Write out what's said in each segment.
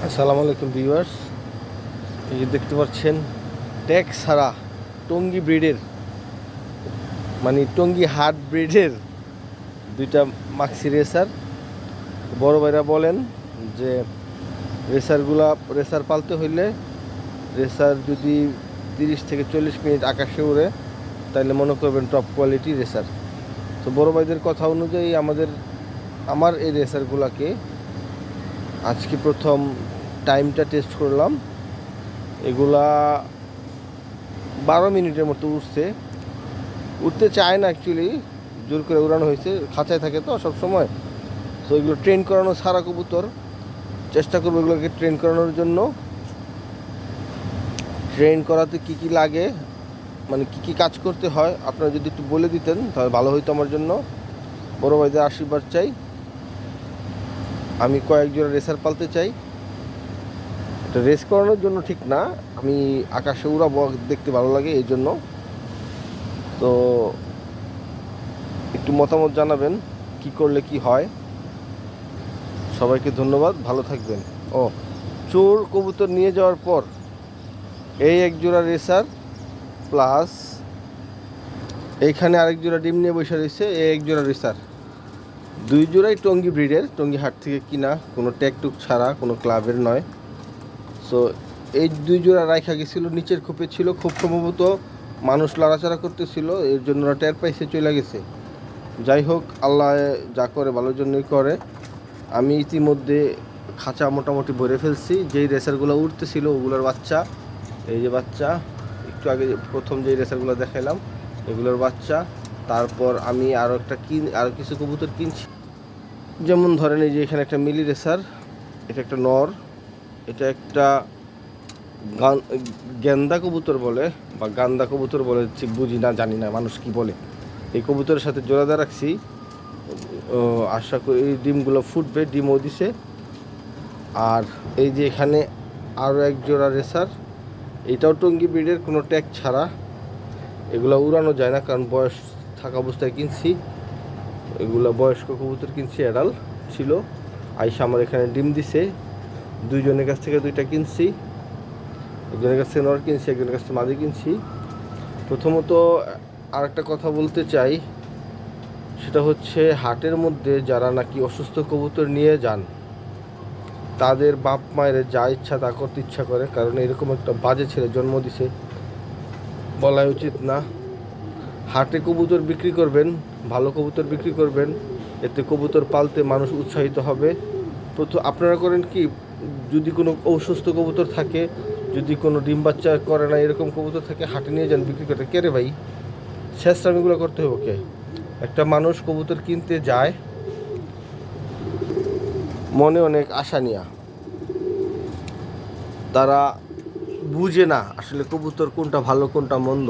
আসসালামু আলাইকুম ভিউয়ার্স। এই যে দেখতে পাচ্ছেন ট্যাগ ছাড়া টঙ্গী ব্রিডের মানে টঙ্গী হাট ব্রিডের দুইটা মাক্সি রেসার। বড় ভাইরা বলেন যে রেসার পালতে হইলে রেসার যদি 30 থেকে 40 মিনিট আকাশে উড়ে তাহলে মনে করবেন টপ কোয়ালিটি রেসার। তো বড় ভাইদের কথা অনুযায়ী আমার এই রেসারগুলোকে আজকে প্রথম টাইমটা টেস্ট করলাম। এগুলা 12 মিনিটের মতো উঠতে চায় না, অ্যাকচুয়ালি জোর করে উড়ানো হয়েছে, খাঁচায় থাকে তো সব সময়। তো এগুলো ট্রেন করানো সারা কবুতর, চেষ্টা করবো এগুলোকে ট্রেন করানোর জন্য। ট্রেন করাতে কি কি লাগে, মানে কি কি কাজ করতে হয় আপনারা যদি একটু বলে দিতেন তাহলে ভালো হইতো আমার জন্য। বড় ভাইদের আশীর্বাদ চাই। আমি কয়েক জোড়া রেসার পালতে চাই। এটা রেস করানোর জন্য ঠিক না, আমি আকাশে উড়াবো, দেখতে ভালো লাগে এই জন্য। তো একটু মতামত জানাবেন কি করলে কি হয়। সবাইকে ধন্যবাদ, ভালো থাকবেন। ও, চোর কবুতর নিয়ে যাওয়ার পর এই এক জোড়া রেসার প্লাস এইখানে আরেক জোড়া ডিম নিয়ে বসে রয়েছে, এই এক জোড়া রেসার, দুই জোড়াই টঙ্গী ব্রিডের, টঙ্গী হাট থেকে কিনা, কোনো ট্যাগটুক ছাড়া, কোনো ক্লাবের নয়। সো এই দুই জোড়া রাইখা গেছিলো, নিচের খোপে ছিল, খুব সম্ভবত মানুষ লড়াচড়া করতেছিল, এর জন্য ওরা টের পাইছে, চলে গেছে। যাই হোক, আল্লাহ যা করে ভালোর জন্যই করে। আমি ইতিমধ্যে খাঁচা মোটামুটি ভরে ফেলছি। যেই রেসারগুলো উঠতেছিল ওগুলোর বাচ্চা, এই যে বাচ্চা, একটু আগে প্রথম যেই রেসারগুলো দেখাইলাম এগুলোর বাচ্চা। তারপর আমি আরও কিছু কবুতর কিনছি। যেমন ধরেন এই যে এখানে একটা মিলি রেসার, এটা একটা নর, এটা একটা গেন্দা কবুতর বলে বা গান্দা কবুতর বলে, ঠিক বুঝি না, জানি না মানুষ কি বলে। এই কবুতরের সাথে জোড়াদা রাখছি, আশা করি এই ডিমগুলো ফুটবে, ডিমও দিছে। আর এই যে এখানে আরও এক জোড়া রেসার, এটাও টঙ্গী ব্রিডের, কোনো ট্যাগ ছাড়া। এগুলো উড়ানো যায় না কারণ বয়স থাকা অবস্থায় কিনছি, এগুলো বয়স্ক কবুতর কিনছি, অ্যাডাল ছিল। আইসা আমার এখানে ডিম দিছে, দুইজনের কাছ থেকে দুইটা কিনছি, একজনের কাছ থেকে নর কিনছি, একজনের কাছ থেকে মাদি কিনছি। প্রথমত আরেকটা কথা বলতে চাই, সেটা হচ্ছে হাটের মধ্যে যারা নাকি অসুস্থ কবুতর নিয়ে যান তাদের বাপ মায়ের যা ইচ্ছা তা করতে ইচ্ছা করে, কারণ এরকম একটা বাজে ছেলে জন্ম দিছে, বলাই উচিত না। হাটে কবুতর বিক্রি করবেন, ভালো কবুতর বিক্রি করবেন, এতে কবুতর পালতে মানুষ উৎসাহিত হবে। প্রথম আপনারা করেন কি, যদি কোনো অসুস্থ কবুতর থাকে, যদি কোনো ডিম বাচ্চা করে না এরকম কবুতর থাকে, হাটে নিয়ে যান বিক্রি করতে। কে রে ভাই, শেষরামিগুলো করতে হবে কে? একটা মানুষ কবুতর কিনতে যায় মনে অনেক আশা নিয়া, তারা বুঝে না আসলে কবুতর কোনটা ভালো কোনটা মন্দ।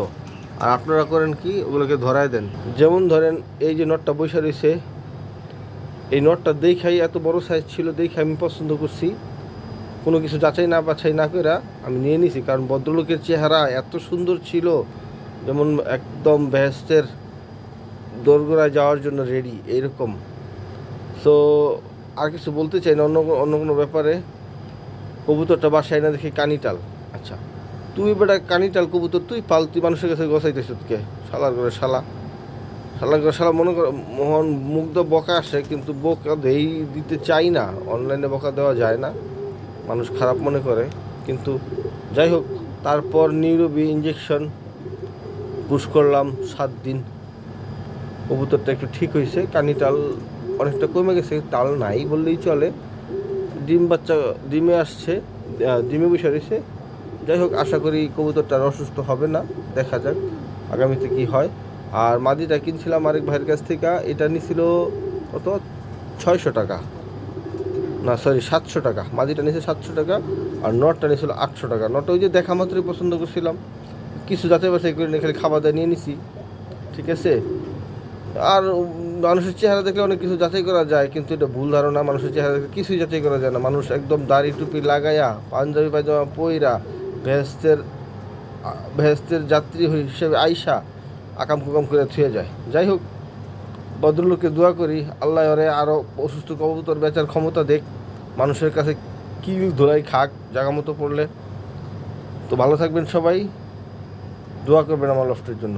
আর আপনারা করেন কি, ওগুলোকে ধরায় দেন। যেমন ধরেন এই যে নটটা বসে রয়েছে, এই নটটা দেখাই এত বড় সাইজ ছিল, দেখে আমি পছন্দ করছি, কোনো কিছু যাচাই না বাছাই না করে আমি নিয়ে নিছি, কারণ ভদ্রলোকের চেহারা এত সুন্দর ছিল, যেমন একদম বেহেস্তের দোরগোড়ায় যাওয়ার জন্য রেডি এইরকম। সো আর কিছু বলতে চাই না অন্য কোনো ব্যাপারে। কবুতরটা বাসায় না দেখি কানিটাল। আচ্ছা, তুই বেটা কানিটাল কবুতর তুই পাল, তুই মানুষের কাছে গছাইতেছ কে? শালার করে শালা মনে কর মোহন মুগ্ধ বকা আসে, কিন্তু বকা দিতে চাই না, অনলাইনে বকা দেওয়া যায় না, মানুষ খারাপ মনে করে। কিন্তু যাই হোক, তারপর নিউরোবি ইঞ্জেকশন পুশ করলাম 7 দিন, কবুতরটা একটু ঠিক হয়েছে, কানিটাল অনেকটা কমে গেছে, টাল নাই বললেই চলে। ডিমে আসছে, ডিমে বসে রয়েছে। যাই হোক, আশা করি কবুতরটা অসুস্থ হবে না, দেখা যাক আগামীতে কি হয়। আর মাদিটা কিনছিলাম আরেক ভাইয়ের কাছ থেকে, এটা নিছিল কত, 600 টাকা, না সরি 700 টাকা। মাদিটা নিয়েছে 700 টাকা, আর নটটা নিয়েছিল 800 টাকা। নটটা ওই যে দেখা মাত্রই পছন্দ করছিলাম, কিছু যাচাই বাছাই করে নিয়ে খালি খাবার দাবার নিয়ে নিছি, ঠিক আছে। আর মানুষের চেহারা দেখলে অনেক কিছু যাচাই করা যায়, কিন্তু এটা ভুল ধারণা। মানুষের চেহারা দেখলে কিছুই যাচাই করা যায় না। মানুষ একদম দাড়ি টুপি লাগাইয়া, পাঞ্জাবি পায়জামা পইরা, ভেস্তের যাত্রী হিসেবে আইসা আকাম কুকাম করে থুয়ে যায়। যাই হোক, ভদ্রলোককে দোয়া করি আল্লাহ ওরে আরও অসুস্থ কবুতর বেচার ক্ষমতা দেখ, মানুষের কাছে কিল ধোলাই খাক জায়গা মতো পড়লে। তো ভালো থাকবেন সবাই, দোয়া করবেন আমার লফটের জন্য।